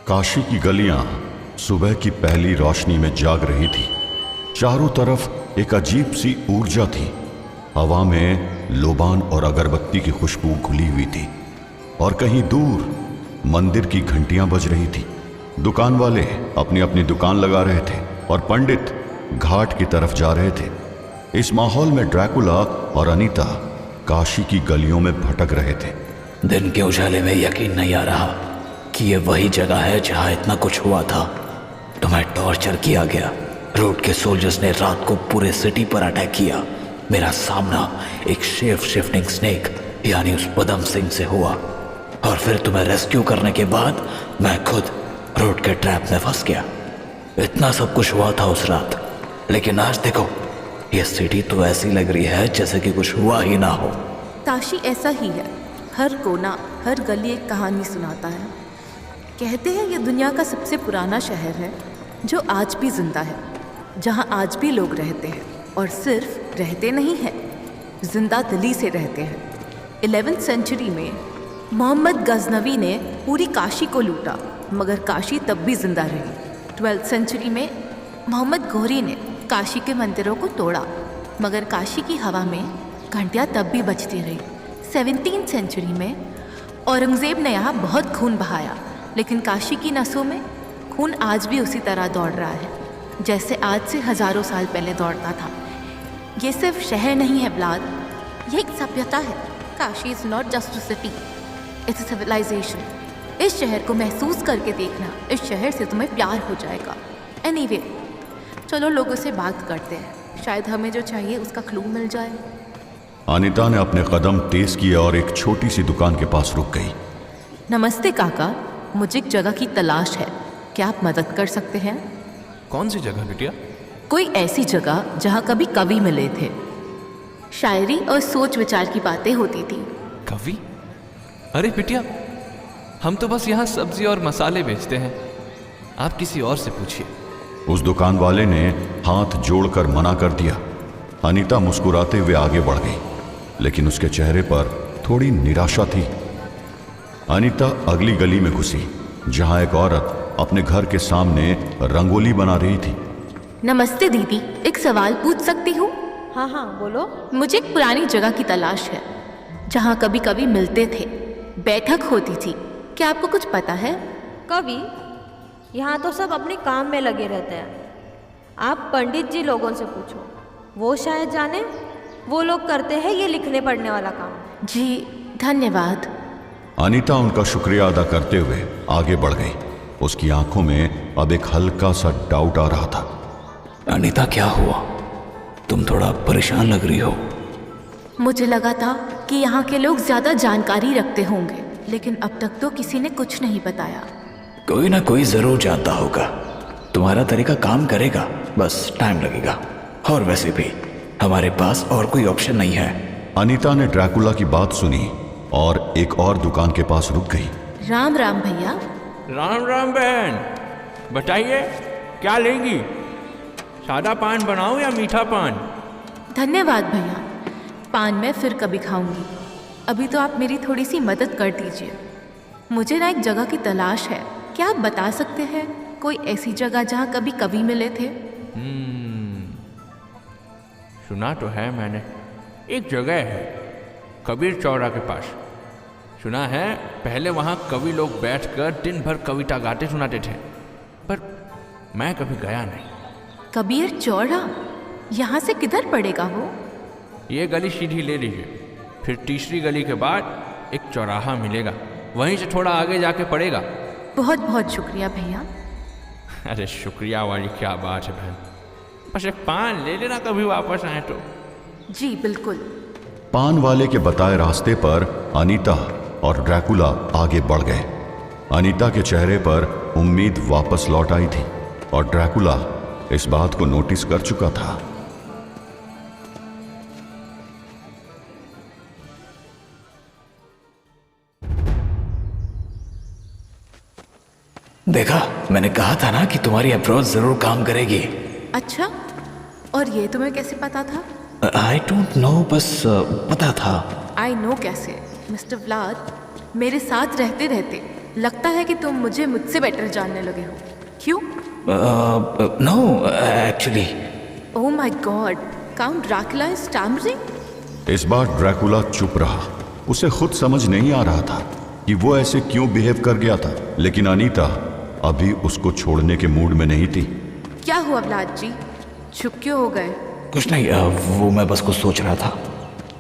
काशी की गलियां सुबह की पहली रोशनी में जाग रही थी। चारों तरफ एक अजीब सी ऊर्जा थी। हवा में लोबान और अगरबत्ती की खुशबू घुली हुई थी और कहीं दूर मंदिर की घंटियां बज रही थी। दुकान वाले अपनी अपनी दुकान लगा रहे थे और पंडित घाट की तरफ जा रहे थे। इस माहौल में ड्रैकुला और अनीता काशी की गलियों में भटक रहे थे। दिन के उजाले में यकीन नहीं आ रहा कि ये वही जगह है जहां इतना कुछ हुआ था। तुम्हें टॉर्चर किया गया। रोड के सोल्जर्स ने रात को पूरे सिटी पर अटैक किया। मेरा सामना एक शेप शिफ्टिंग स्नेक यानी उस पदम सिंह से हुआ और फिर तुम्हें रेस्क्यू करने के बाद मैं खुद रोड के ट्रैप में फंस गया। इतना सब कुछ हुआ था उस रात, लेकिन आज देखो ये सिटी तो ऐसी लग रही है जैसे कि कुछ हुआ ही ना हो। काशी ऐसा ही है। हर कोना, हर गली एक कहानी सुनाता है। कहते हैं ये दुनिया का सबसे पुराना शहर है जो आज भी जिंदा है, जहाँ आज भी लोग रहते हैं और सिर्फ रहते नहीं हैं, जिंदा दिली से रहते हैं। 11वीं सेंचुरी में मोहम्मद गजनवी ने पूरी काशी को लूटा, मगर काशी तब भी जिंदा रही। 12वीं सेंचुरी में मोहम्मद घोरी ने काशी के मंदिरों को तोड़ा, मगर काशी की हवा में घंटियाँ तब भी बजती रही। 17वीं सेंचुरी में औरंगजेब ने यहाँ बहुत खून बहाया, लेकिन काशी की नसों में खून आज भी उसी तरह दौड़ रहा है जैसे आज से हजारों साल पहले दौड़ता था। ये सिर्फ शहर नहीं है ब्लाद, ये एक सभ्यता है। Kashi is not just a city, it's a civilization. इस शहर को महसूस करके देखना, इस शहर से तुम्हें प्यार हो जाएगा। एनीवे, चलो लोगों से बात करते हैं, शायद हमें जो चाहिए उसका क्लू मिल जाए। अनीता ने अपने कदम तेज किए और एक छोटी सी दुकान के पास रुक गई। नमस्ते काका, मुझे एक जगह की तलाश है, क्या आप मदद कर सकते हैं? कौन सी जगह बिटिया? कोई ऐसी जगह जहाँ कभी कवि मिले थे, शायरी और सोच विचार की बातें होती थी। कवि? अरे बिटिया, हम तो बस यहाँ सब्जी और मसाले बेचते हैं, आप किसी और से पूछिए। उस दुकान वाले ने हाथ जोड़कर मना कर दिया। अनीता मुस्कुराते हुए आगे बढ़ गई, लेकिन उसके चेहरे पर थोड़ी निराशा थी। अनीता अगली गली में घुसी, जहां एक औरत अपने घर के सामने रंगोली बना रही थी। नमस्ते दीदी, एक सवाल पूछ सकती हूँ? हाँ हाँ बोलो। मुझे एक पुरानी जगह की तलाश है जहाँ कभी कभी मिलते थे, बैठक होती थी, क्या आपको कुछ पता है? कवि? यहाँ तो सब अपने काम में लगे रहते हैं। आप पंडित जी लोगों से पूछो, वो शायद जाने। वो लोग करते हैं ये लिखने पढ़ने वाला काम। जी धन्यवाद। अनीता उनका शुक्रिया अदा करते हुए आगे बढ़ गई। उसकी आंखों में अब एक हल्का सा डाउट आ रहा था। अनीता, क्या हुआ? तुम थोड़ा परेशान लग रही हो। मुझे लगा था कि यहाँ के लोग ज्यादा जानकारी रखते होंगे, लेकिन अब तक तो किसी ने कुछ नहीं बताया। कोई ना कोई जरूर जानता होगा। तुम्हारा तरीका काम करेगा, बस टाइम लगेगा। और वैसे भी हमारे पास और कोई ऑप्शन नहीं है। अनीता ने ड्रैकुला की बात सुनी और एक और दुकान के पास रुक गई। राम राम भैया। राम राम बहन, बताइए क्या लेंगी? सादा पान बनाऊं या मीठा पान? धन्यवाद भैया, पान मैं फिर कभी खाऊंगी। अभी तो आप मेरी थोड़ी सी मदद कर दीजिए। मुझे ना एक जगह की तलाश है, क्या आप बता सकते हैं कोई ऐसी जगह जहाँ कभी कवि मिले थे? सुना तो है मैंने, एक जगह है कबीर चौरा के पास। सुना है पहले वहाँ कवि लोग बैठकर दिन भर कविता गाते सुनाते थे, पर मैं कभी गया नहीं। कबीर चौरा? यहाँ से किधर पड़ेगा वो? ये गली सीधी ले लीजिए, फिर तीसरी गली के बाद एक चौराहा मिलेगा, वहीं से थोड़ा आगे जाके पड़ेगा। बहुत बहुत शुक्रिया भैया। अरे शुक्रिया वाली क्या बात है बहन, बस एक पान ले लेना कभी वापस आए तो। जी बिल्कुल। पान वाले के बताए रास्ते पर अनीता और ड्रैकुला आगे बढ़ गए। अनीता के चेहरे पर उम्मीद वापस लौट आई थी और ड्रैकुला इस बात को नोटिस कर चुका था। देखा, मैंने कहा था ना कि तुम्हारी अप्रोच जरूर काम करेगी। अच्छा, और ये तुम्हें कैसे पता था? आई डोंट नो, बस पता था। आई नो कैसे? मिस्टर व्लाद, मेरे साथ रहते रहते लगता है कि तुम मुझे मुझसे बेटर जानने लगे हो। क्यों? No actually. Oh my god, count Dracula is stammering. इस बार ड्रैकुला चुप रहा। उसे खुद समझ नहीं आ रहा था कि वो ऐसे क्यों बिहेव कर गया था, लेकिन अनीता अभी उसको छोड़ने के मूड में नहीं थी। क्या हुआ व्लाद जी, चुप क्यों हो गए? कुछ नहीं, वो मैं बस कुछ सोच रहा था।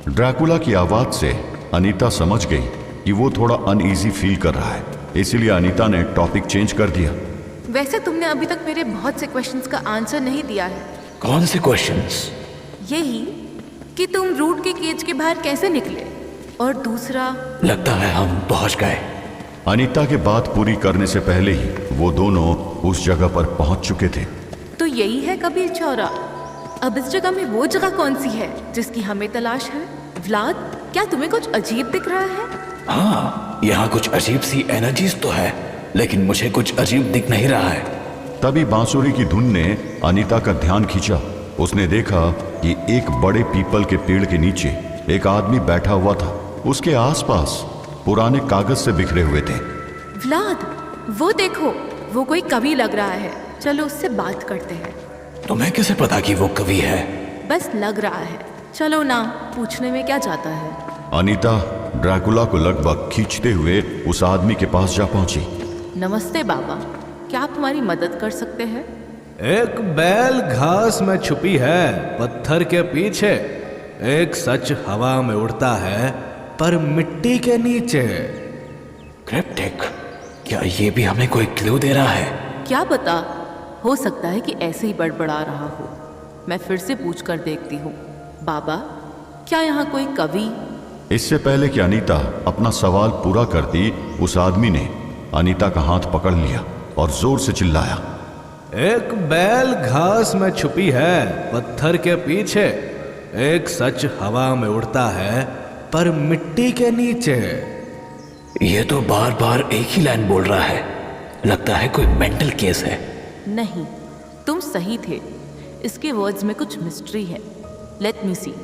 ड्रैकुला की आवाज से अनीता समझ गई कि वो थोड़ा अनईजी फील कर रहा है, इसीलिए अनीता ने टॉपिक चेंज कर दिया। वैसे तुमने अभी तक मेरे बहुत से क्वेश्चंस का आंसर नहीं दिया है। कौन से क्वेश्चंस? यही कि तुम रूट के केज के बाहर कैसे निकले, और दूसरा। लगता है हम पहुंच गए। अनीता के बात पूरी करने से पहले ही वो दोनों उस जगह पर पहुंच चुके थे। तो यही है कबीर चौरा। अब इस जगह में वो जगह कौन सी है जिसकी हमें तलाश है? व्लाद, क्या तुम्हें कुछ अजीब दिख रहा है? हाँ, यहाँ कुछ अजीब सी एनर्जीज तो है, लेकिन मुझे कुछ अजीब दिख नहीं रहा है। तभी बांसुरी की धुन ने अनीता का ध्यान खींचा। उसने देखा कि एक बड़े पीपल के पेड़ के नीचे एक आदमी बैठा हुआ था। उसके आसपास पुराने कागज से बिखरे हुए थे। व्लाद, वो देखो, वो कोई कवि लग रहा है। चलो उससे बात करते हैं। तुम्हें कैसे पता कि वो कवि है? बस लग रहा है। चलो ना, पूछने में क्या जाता है। अनीता ड्रैकुला को लगभग खींचते हुए उस आदमी के पास जा पहुंची। नमस्ते बाबा, क्या आप हमारी मदद कर सकते हैं? एक बैल घास में छुपी है पत्थर के पीछे, एक सच हवा में उड़ता है पर मिट्टी के नीचे। क्रिप्टिक, क्या ये भी हमें कोई क्लू दे रहा है? क्या पता, हो सकता है कि ऐसे ही बड़बड़ा रहा हो। मैं फिर से पूछ कर देखती हूँ। बाबा, क्या यहाँ कोई कवि? इससे पहले कि अनीता अपना सवाल पूरा करती, उस आदमी ने अनीता का हाथ पकड़ लिया और जोर से चिल्लाया। एक बैल घास में छुपी है पत्थर के पीछे, एक सच हवा में उड़ता है पर मिट्टी के नीचे। ये तो बार बार एक ही लाइन बोल रहा है। लगता है कोई मेंटल केस है। नहीं, तुम सही थे। इसके वर्ड्स में कुछ मिस्ट्री है। लेट मी सी।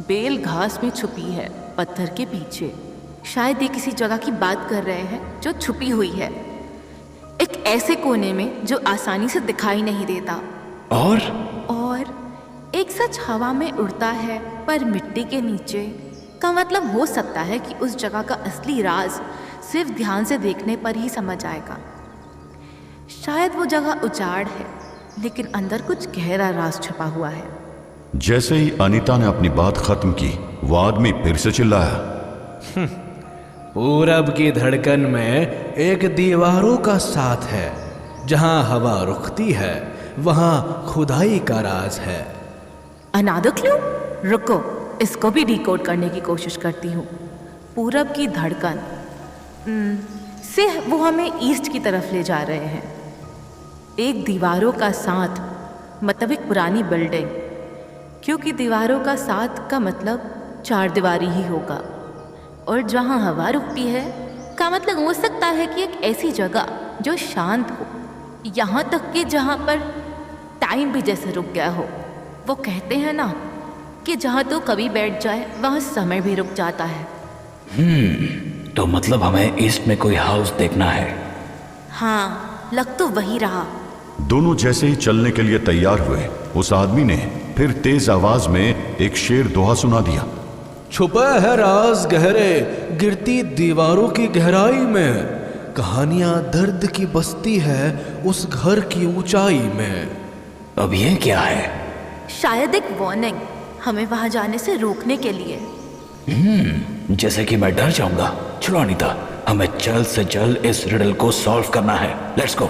बेल घास में छुपी है पत्थर के पीछे। शायद ये किसी जगह की बात कर रहे हैं जो छुपी हुई है, एक ऐसे कोने में जो आसानी से दिखाई नहीं देता। और एक सच हवा में उड़ता है पर मिट्टी के नीचे का मतलब हो सकता है कि उस जगह का असली राज सिर्फ ध्यान से देखने पर ही समझ आएगा। शायद वो जगह उजाड़ है, लेकिन अंदर कुछ गहरा राज छुपा हुआ है। जैसे ही अनीता ने अपनी बात खत्म की, वो आदमी फिर से चिल्लाया। पूरब की धड़कन में एक दीवारों का साथ है, जहां हवा रुकती है वहां खुदाई का राज है। अनादर क्लू? रुको, इसको भी डिकोड करने की कोशिश करती हूँ। पूरब की धड़कन से वो हमें ईस्ट की तरफ ले जा रहे हैं। एक दीवारों का साथ मतलब एक पुरानी बिल्डिंग, क्योंकि दीवारों का साथ का मतलब चार दीवारी ही होगा। और जहाँ हवा रुकती है का मतलब हो सकता है कि एक ऐसी जगह जो शांत हो, यहाँ तक कि जहाँ पर टाइम भी जैसे रुक गया हो। वो कहते हैं ना कि जहाँ तो कभी बैठ जाए वहाँ समय भी रुक जाता है। तो मतलब हमें ईस्ट में कोई हाउस देखना है। हाँ, लग तो वही रहा। दोनों जैसे ही चलने के लिए तैयार हुए, उस आदमी ने फिर तेज आवाज में एक शेर दोहा सुना दिया। छुपा है राज गहरे गिरती दीवारों की गहराई में, कहानियां दर्द की बसती है उस घर की ऊंचाई में। अब ये क्या है? शायद एक वार्निंग, हमें वहां जाने से रोकने के लिए। जैसे कि मैं डर जाऊंगा। चलो अनीता, हमें जल्द से जल्द इस रिडल को सॉल्व करना है। Let's go.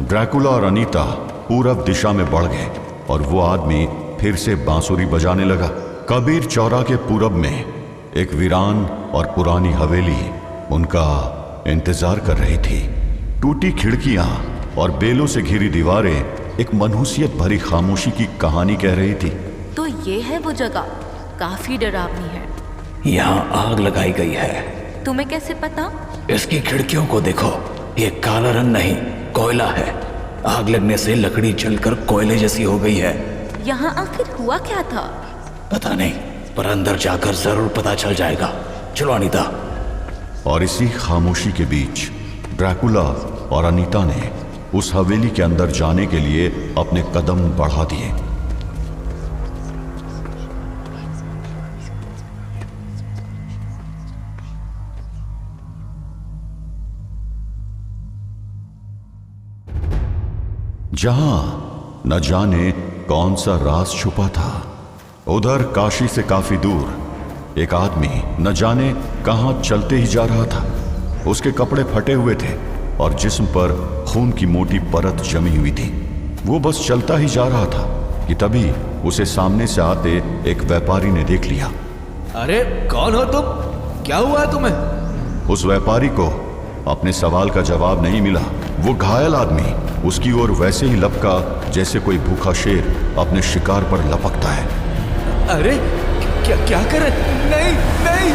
ड्रैकुला और अनीता पूरब दिशा में बढ़ गए और वो आदमी फिर से बांसुरी बजाने लगा। कबीर चौरा के पूरब में एक वीरान और पुरानी हवेली उनका इंतजार कर रही थी। टूटी खिड़कियां और बेलों से घिरी दीवारें एक मनहूसियत भरी खामोशी की कहानी कह रही थी। तो ये है वो जगह, काफी डरावनी है। यहाँ आग लगाई गई है। तुम्हें कैसे पता? इसकी खिड़कियों को देखो, ये काला रंग नहीं कोयला है। आग लगने से लकड़ी जलकर कोयले जैसी हो गई है। यहाँ आखिर हुआ क्या था? पता नहीं, पर अंदर जाकर जरूर पता चल जाएगा। चलो अनीता। और इसी खामोशी के बीच ड्रैकुला और अनीता ने उस हवेली के अंदर जाने के लिए अपने कदम बढ़ा दिए। जहां न जाने कौन सा राज छुपा था। उधर काशी से काफी दूर एक आदमी न जाने कहां चलते ही जा रहा था। उसके कपड़े फटे हुए थे और जिस्म पर खून की मोटी परत जमी हुई थी। वो बस चलता ही जा रहा था कि तभी उसे सामने से आते एक व्यापारी ने देख लिया। अरे कौन हो तुम? क्या हुआ है तुम्हें? उस व्यापारी को अपने सवाल का जवाब नहीं मिला। वो घायल आदमी उसकी ओर वैसे ही लपका जैसे कोई भूखा शेर अपने शिकार पर लपकता है। अरे क्या क्या करे? नहीं नहीं